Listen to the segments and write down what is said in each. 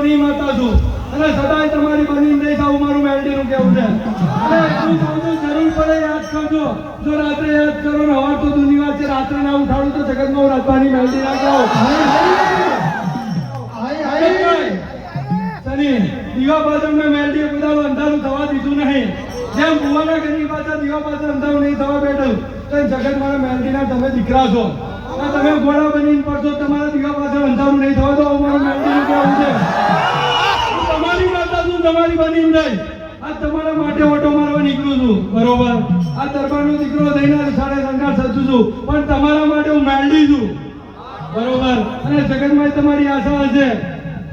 માની માતા છું અને સદાય તમારી બનીને રહી જાઉં મારું મેલડીનું કેવું છે. અને એટલું કહું છું, જરૂર પડે યાદ કરજો. જો રાત્રે યાદ કરો ને હવાર તો દૂરની વાત છે, રાત્રે ના ઉઠાડું તો જગતમાં હું રાજવાની મેલડી ના કહું. દીવા પાછળ મેં મેલડીએ બધા અંધારું થવા દીધું નહીં. જેમ ભુવાના ઘરની પાછળ દીવા પાછળ અંધારું નહીં થવા બેઠું તો જગત મારા મેલડીના તમે દીકરા છો. તમે ઘોડા બનીને પડશો, તમારા દીવા પાછળ અંધારું નહીં થવા દો. મારું મેલડીનું કહેવું છે, તમારી માતા છું, તમારી બનીને રહી આ તમારા માટે ઓટો મારવા નીકળું છું. બરોબર, આ દરબારનો દીકરો થઈને સાડે શંકાર સજ્જુ છું, પણ તમારા માટે હું મેલડી છું. બરોબર, અને જગતમાં તમારી આશા હશે.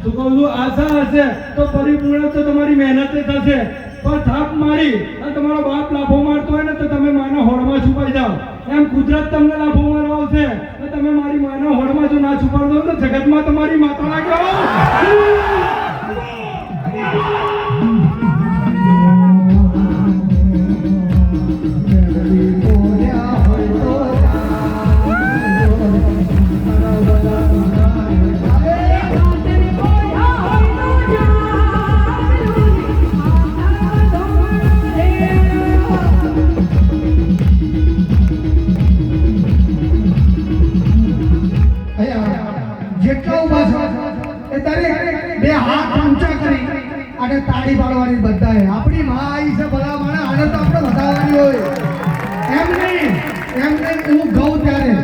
શું કહું છું? આશા હશે તો પરિપૂર્ણ તો તમારી મહેનત થશે. પણ થાપ મારી અને તમારો બાપ લાફો મારતો હોય ને તો તમે માના હોડમાં છુપાઈ જાઓ. એમ કુદરત તમને લાફો મારવા આવશે અને તમે મારી માના હોડમાં જો ના છુપાડો તો જગતમાં તમારી માતા ના કહેવો. અને તાળી પાડવાની બધાએ આપણી માં આવી છે ભલા માણે આને તો આપણે બતાવવાની હોય. એમ નહીં હું ગઉં ત્યારે